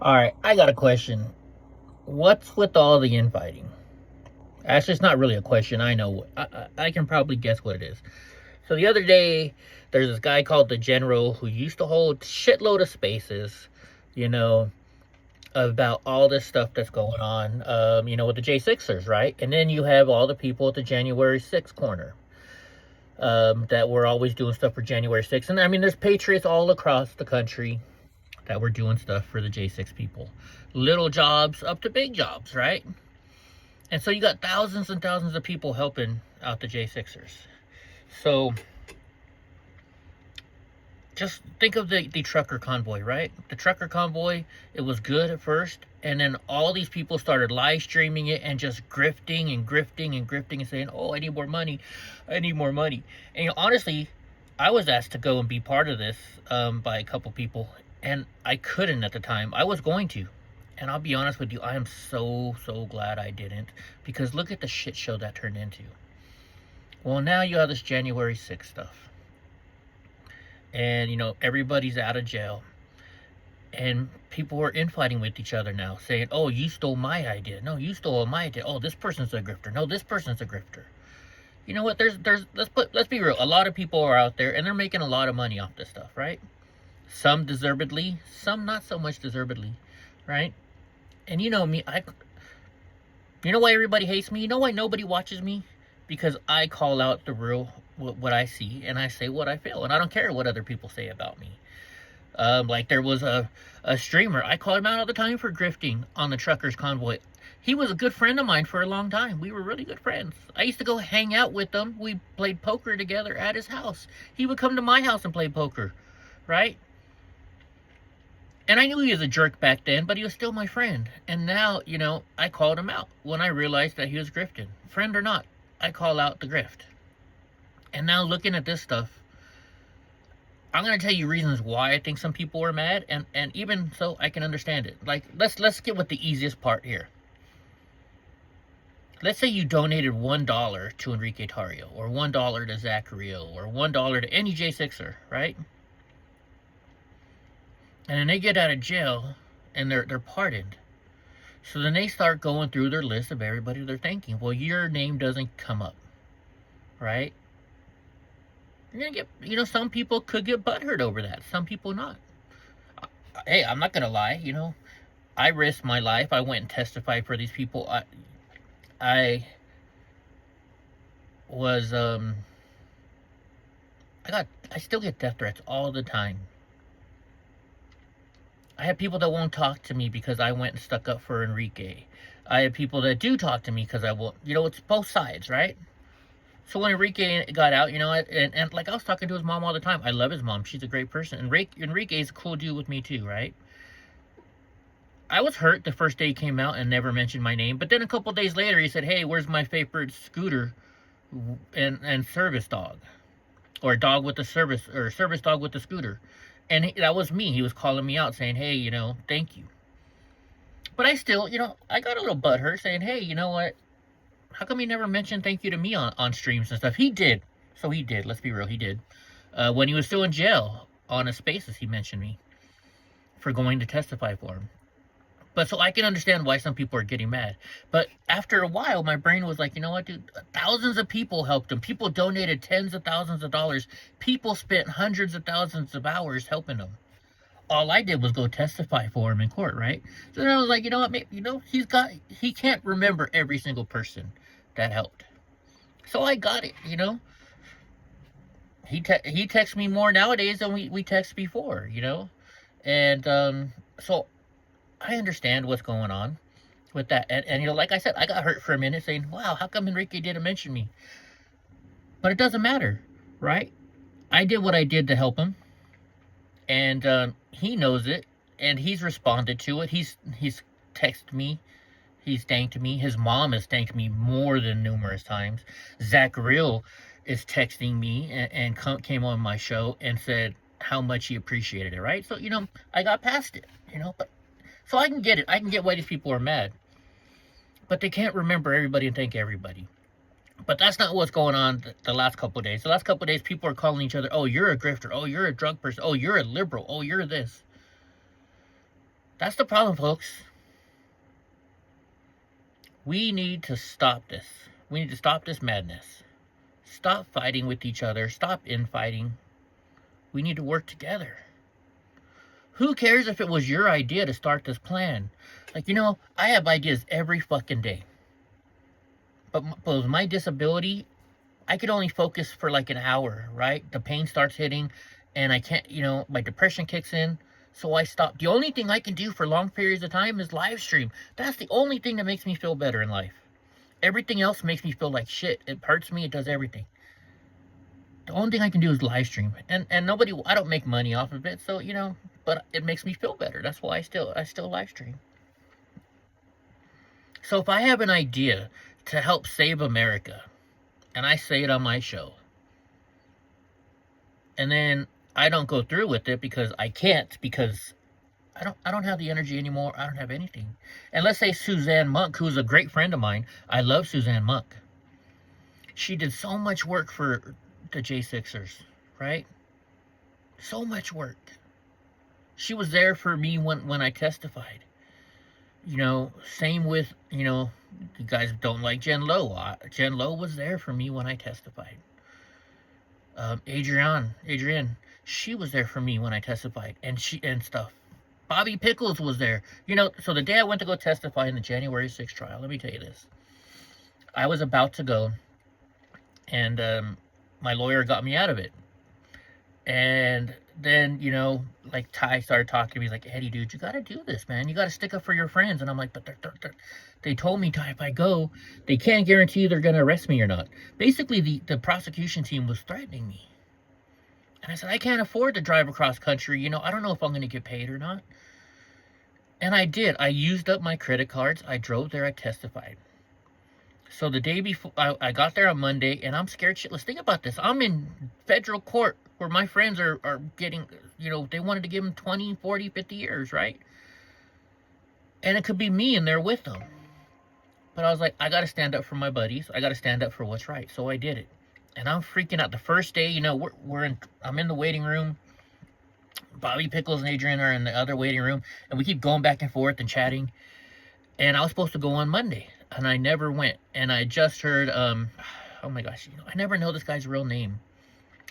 All right, I got a question. What's with all the infighting? Actually, it's not really a question. I know. I can probably guess what it is. So the other day, there's this guy called the General who used to hold shitload of spaces, you know, about all this stuff that's going on, with the J6ers, right? And then you have all the people at the January 6th corner that were always doing stuff for January 6th. And I mean, there's patriots all across the country that were doing stuff for the J6 people. Little jobs up to big jobs, right? And so you got thousands and thousands of people helping out the J6ers. So just think of the trucker convoy, right? The trucker convoy, it was good at first, and then all these people started live streaming it and just grifting and grifting and grifting and saying, oh, I need more money. I need more money. And honestly, I was asked to go and be part of this by a couple people, and I couldn't at the time. I was going to. And I'll be honest with you, I am so glad I didn't, because look at the shit show that turned into. Well, now you have this January 6th stuff. And, everybody's out of jail. And people are infighting with each other now, saying, oh, you stole my idea. No, you stole my idea. Oh, this person's a grifter. No, this person's a grifter. You know what? Let's be real. A lot of people are out there, and they're making a lot of money off this stuff, right? Some deservedly, some not so much deservedly, right? And you know me, you know why everybody hates me? You know why nobody watches me? Because I call out the real, what I see, and I say what I feel, and I don't care what other people say about me. Like there was a streamer, I called him out all the time for grifting on the truckers convoy. He was a good friend of mine for a long time. We were really good friends. I used to go hang out with him. We played poker together at his house. He would come to my house and play poker, right? And I knew he was a jerk back then, but he was still my friend. And now, I called him out when I realized that he was grifting. Friend or not, I call out the grift. And now looking at this stuff, I'm going to tell you reasons why I think some people are mad. And even so, I can understand it. Like, let's get with the easiest part here. Let's say you donated $1 to Enrique Tarrio, or $1 to Zach Carrillo, or $1 to any J6er, right? And then they get out of jail, and they're pardoned. So then they start going through their list of everybody they're thanking. Well, your name doesn't come up, right? You're gonna get, some people could get butthurt over that. Some people not. Hey, I'm not gonna lie. I risked my life. I went and testified for these people. I was I still get death threats all the time. I have people that won't talk to me because I went and stuck up for Enrique. I have people that do talk to me because I won't. It's both sides, right? So when Enrique got out, and like I was talking to his mom all the time. I love his mom. She's a great person. Enrique is a cool dude with me too, right? I was hurt the first day he came out and never mentioned my name. But then a couple days later, he said, hey, where's my favorite scooter and service dog? Or dog with the service, or service dog with the scooter. And that was me. He was calling me out saying, hey, thank you. But I still, I got a little butthurt saying, hey, you know what? How come he never mentioned thank you to me on streams and stuff? He did. So he did. Let's be real. He did. When he was still in jail on his spaces, he mentioned me for going to testify for him. But so I can understand why some people are getting mad. But after a while, my brain was like, you know what, dude? Thousands of people helped him. People donated tens of thousands of dollars. People spent hundreds of thousands of hours helping him. All I did was go testify for him in court, right? So then I was like, you know what, maybe, he can't remember every single person that helped. So I got it, He texts me more nowadays than we text before, And so I understand what's going on with that. And like I said, I got hurt for a minute saying, wow, how come Enrique didn't mention me? But it doesn't matter, right? I did what I did to help him. And he knows it. And he's responded to it. He's texted me. He's thanked me. His mom has thanked me more than numerous times. Zach Real is texting me and came on my show and said how much he appreciated it, right? So, I got past it, But so I can get it. I can get why these people are mad. But they can't remember everybody and thank everybody. But that's not what's going on the last couple of days. The last couple of days, people are calling each other, oh, you're a grifter. Oh, you're a drug person. Oh, you're a liberal. Oh, you're this. That's the problem, folks. We need to stop this. We need to stop this madness. Stop fighting with each other. Stop infighting. We need to work together. Who cares if it was your idea to start this plan? Like, I have ideas every fucking day. But with my disability, I could only focus for like an hour, right? The pain starts hitting and I can't, my depression kicks in. So I stop. The only thing I can do for long periods of time is live stream. That's the only thing that makes me feel better in life. Everything else makes me feel like shit. It hurts me. It does everything. The only thing I can do is live stream. And I don't make money off of it. So, but it makes me feel better. That's why I still live stream. So if I have an idea to help save America, and I say it on my show, and then I don't go through with it because I can't, because I don't have the energy anymore. I don't have anything. And let's say Suzanne Monk, who's a great friend of mine. I love Suzanne Monk. She did so much work for the J6ers, right? So much work. She was there for me when I testified. Same with, you guys don't like Jen Lowe. Jen Lowe was there for me when I testified. Adrienne, she was there for me when I testified, and stuff. Bobby Pickles was there. So the day I went to go testify in the January 6th trial, let me tell you this. I was about to go, and my lawyer got me out of it. And then, like Ty started talking to me. He's like, Eddie, dude, you got to do this, man. You got to stick up for your friends. And I'm like, but they told me, Ty, if I go, they can't guarantee they're going to arrest me or not. Basically, the prosecution team was threatening me. And I said, I can't afford to drive across country. I don't know if I'm going to get paid or not. And I did. I used up my credit cards. I drove there. I testified. So the day before, I got there on Monday, and I'm scared shitless. Think about this. I'm in federal court where my friends are getting, they wanted to give them 20, 40, 50 years, right? And it could be me in there with them. But I was like, I got to stand up for my buddies. I got to stand up for what's right. So I did it. And I'm freaking out. The first day, I'm in the waiting room. Bobby Pickles and Adrian are in the other waiting room. And we keep going back and forth and chatting. And I was supposed to go on Monday. And I never went. And I just heard, oh my gosh, I never know this guy's real name.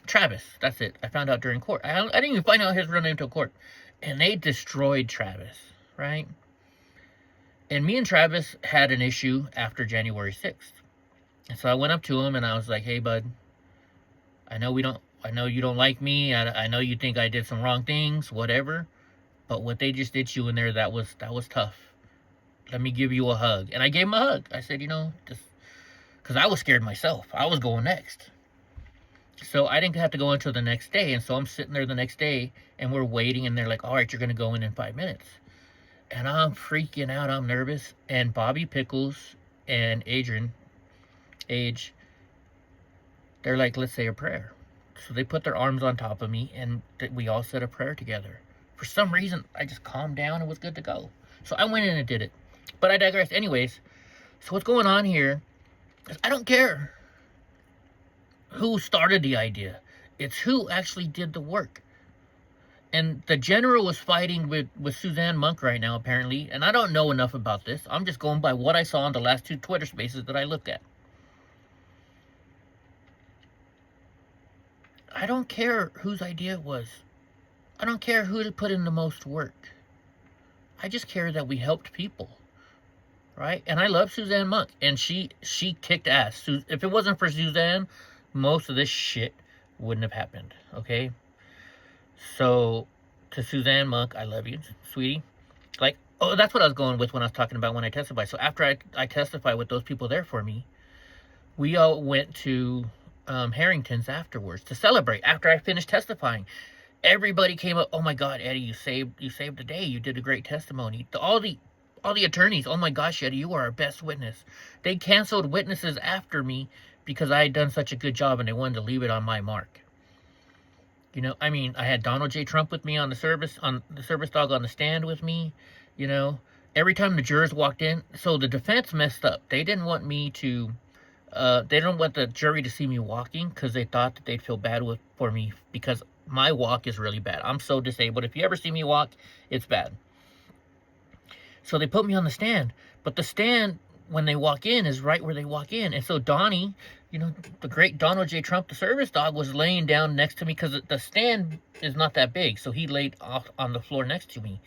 Travis, that's it. I found out during court. I didn't even find out his real name until court. And they destroyed Travis, right? And me and Travis had an issue after January 6th. And so I went up to him and I was like, hey, bud, I know you don't like me. I know you think I did some wrong things, whatever. But what they just did to you in there, that was tough. Let me give you a hug. And I gave him a hug. I said, just because I was scared myself. I was going next. So I didn't have to go until the next day. And so I'm sitting there the next day and we're waiting. And they're like, all right, you're going to go in 5 minutes. And I'm freaking out. I'm nervous. And Bobby Pickles and Adrian, they're like, let's say a prayer. So they put their arms on top of me and we all said a prayer together. For some reason, I just calmed down and was good to go. So I went in and did it. But I digress. Anyways, so what's going on here is I don't care who started the idea. It's who actually did the work. And the general was fighting with Suzanne Monk right now, apparently. And I don't know enough about this. I'm just going by what I saw in the last 2 Twitter spaces that I looked at. I don't care whose idea it was. I don't care who put in the most work. I just care that we helped people. Right? And I love Suzanne Monk. And she kicked ass. If it wasn't for Suzanne, most of this shit wouldn't have happened. Okay? So, to Suzanne Monk, I love you, sweetie. Like, that's what I was going with when I was talking about when I testified. So after I testified with those people there for me, we all went to Harrington's afterwards to celebrate after I finished testifying. Everybody came up, oh my God, Eddie, you saved the day. You did a great testimony. All the attorneys, oh my gosh, Eddie, you are our best witness. They canceled witnesses after me because I had done such a good job and they wanted to leave it on my mark. I had Donald J. Trump with me on the service dog on the stand with me. Every time the jurors walked in, so the defense messed up. They didn't want me to, they didn't want the jury to see me walking because they thought that they'd feel bad for me because my walk is really bad. I'm so disabled. If you ever see me walk, it's bad. So they put me on the stand. But the stand, when they walk in, is right where they walk in. And so Donnie, the great Donald J. Trump, the service dog, was laying down next to me because the stand is not that big. So he laid off on the floor next to me.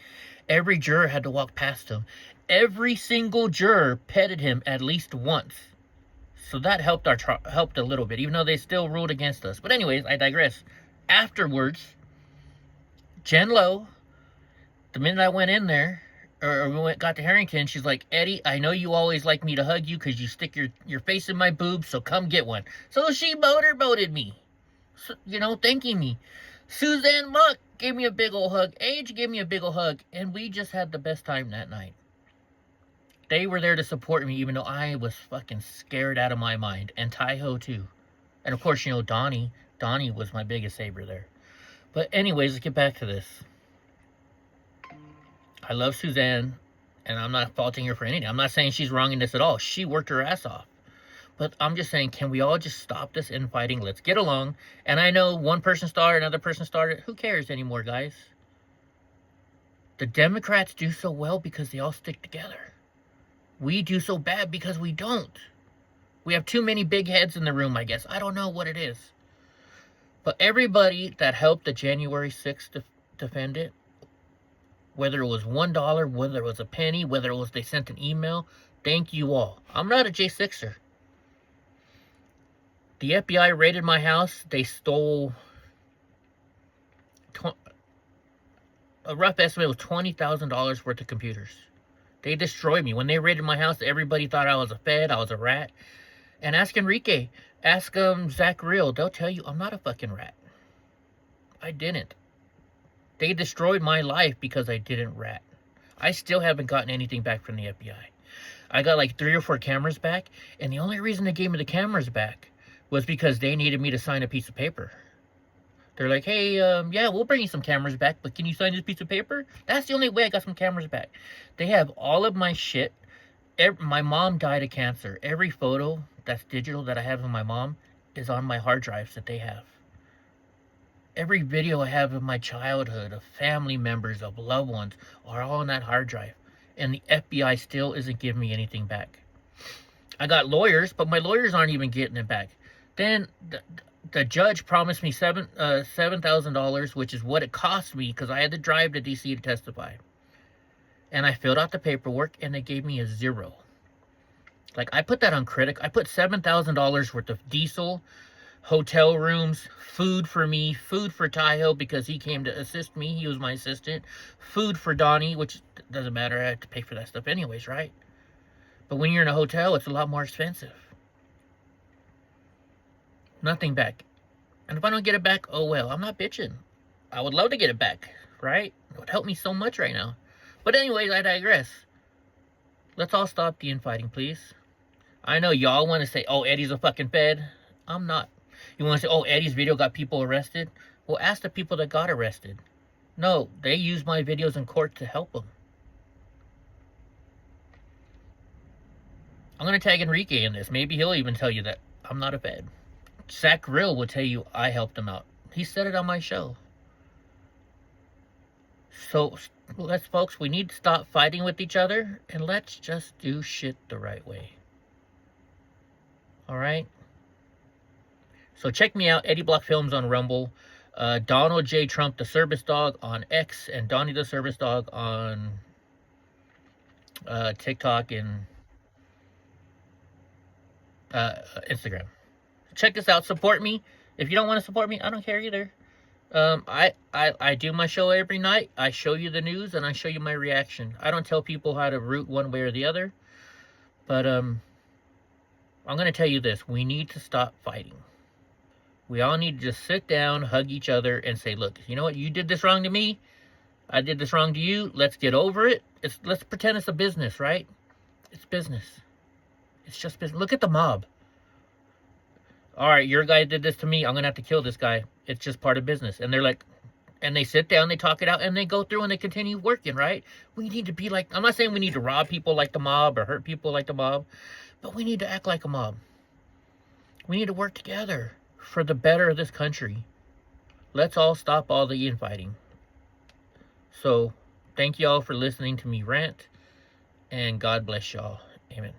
Every juror had to walk past him. Every single juror petted him at least once. So that helped helped a little bit, even though they still ruled against us. But anyways, I digress. Afterwards, Jen Lowe, the minute I went in there, or we got to Harrington, she's like, Eddie, I know you always like me to hug you because you stick your face in my boobs, so come get one. So she motorboated me, thanking me. Suzanne Muck gave me a big old hug. Age gave me a big old hug, and we just had the best time that night. They were there to support me, even though I was fucking scared out of my mind. And Taiho, too. And, of course, Donnie. Donnie was my biggest saver there. But anyways, let's get back to this. I love Suzanne, and I'm not faulting her for anything. I'm not saying she's wrong in this at all. She worked her ass off. But I'm just saying, can we all just stop this infighting? Let's get along. And I know one person started, another person started. Who cares anymore, guys? The Democrats do so well because they all stick together. We do so bad because we don't. We have too many big heads in the room, I guess. I don't know what it is. But everybody that helped the January 6th defend it, whether it was $1, whether it was a penny, whether it was they sent an email, thank you all. I'm not a J6er. The FBI raided my house. They stole, a rough estimate was $20,000 worth of computers. They destroyed me. When they raided my house, everybody thought I was a fed, I was a rat. And ask Enrique, ask Zach Real, they'll tell you I'm not a fucking rat. I didn't. They destroyed my life because I didn't rat. I still haven't gotten anything back from the FBI. I got like 3 or 4 cameras back, and the only reason they gave me the cameras back was because they needed me to sign a piece of paper. They're like, hey, yeah, we'll bring you some cameras back, but can you sign this piece of paper? That's the only way I got some cameras back. They have all of my shit. My mom died of cancer. Every photo that's digital that I have of my mom is on my hard drives that they have. Every video I have of my childhood, of family members, of loved ones, are all on that hard drive. And the FBI still isn't giving me anything back. I got lawyers, but my lawyers aren't even getting it back. Then the judge promised me $7,000, which is what it cost me because I had to drive to D.C. to testify. And I filled out the paperwork, and they gave me a 0. Like, I put that on Critic. I put $7,000 worth of diesel, hotel rooms, food for me, food for Taiho because he came to assist me. He was my assistant. Food for Donnie, which doesn't matter. I had to pay for that stuff anyways, right? But when you're in a hotel, it's a lot more expensive. Nothing back. And if I don't get it back, oh well. I'm not bitching. I would love to get it back, right? It would help me so much right now. But anyways, I digress. Let's all stop the infighting, please. I know y'all want to say, oh, Eddie's a fucking fed. I'm not. You want to say, oh, Eddie's video got people arrested? Well, ask the people that got arrested. No, they used my videos in court to help them. I'm going to tag Enrique in this. Maybe he'll even tell you that I'm not a fed. Zach Rill will tell you I helped him out. He said it on my show. So, folks, we need to stop fighting with each other, and let's just do shit the right way. Alright? So check me out, Eddie Block Films on Rumble, Donald J. Trump, the Service Dog on X, and Donnie the Service Dog on TikTok and Instagram. Check this out. Support me. If you don't want to support me, I don't care either. I do my show every night. I show you the news and I show you my reaction. I don't tell people how to root one way or the other. But I'm going to tell you this. We need to stop fighting. We all need to just sit down, hug each other, and say, look, you know what? You did this wrong to me. I did this wrong to you. Let's get over it. Let's pretend it's a business, right? It's business. It's just business. Look at the mob. All right, your guy did this to me. I'm going to have to kill this guy. It's just part of business. And they're like, and they sit down, they talk it out, and they go through and they continue working, right? We need to be like, I'm not saying we need to rob people like the mob or hurt people like the mob, but we need to act like a mob. We need to work together for the better of this country. Let's all stop all the infighting. So, thank you all for listening to me rant. And God bless y'all. Amen.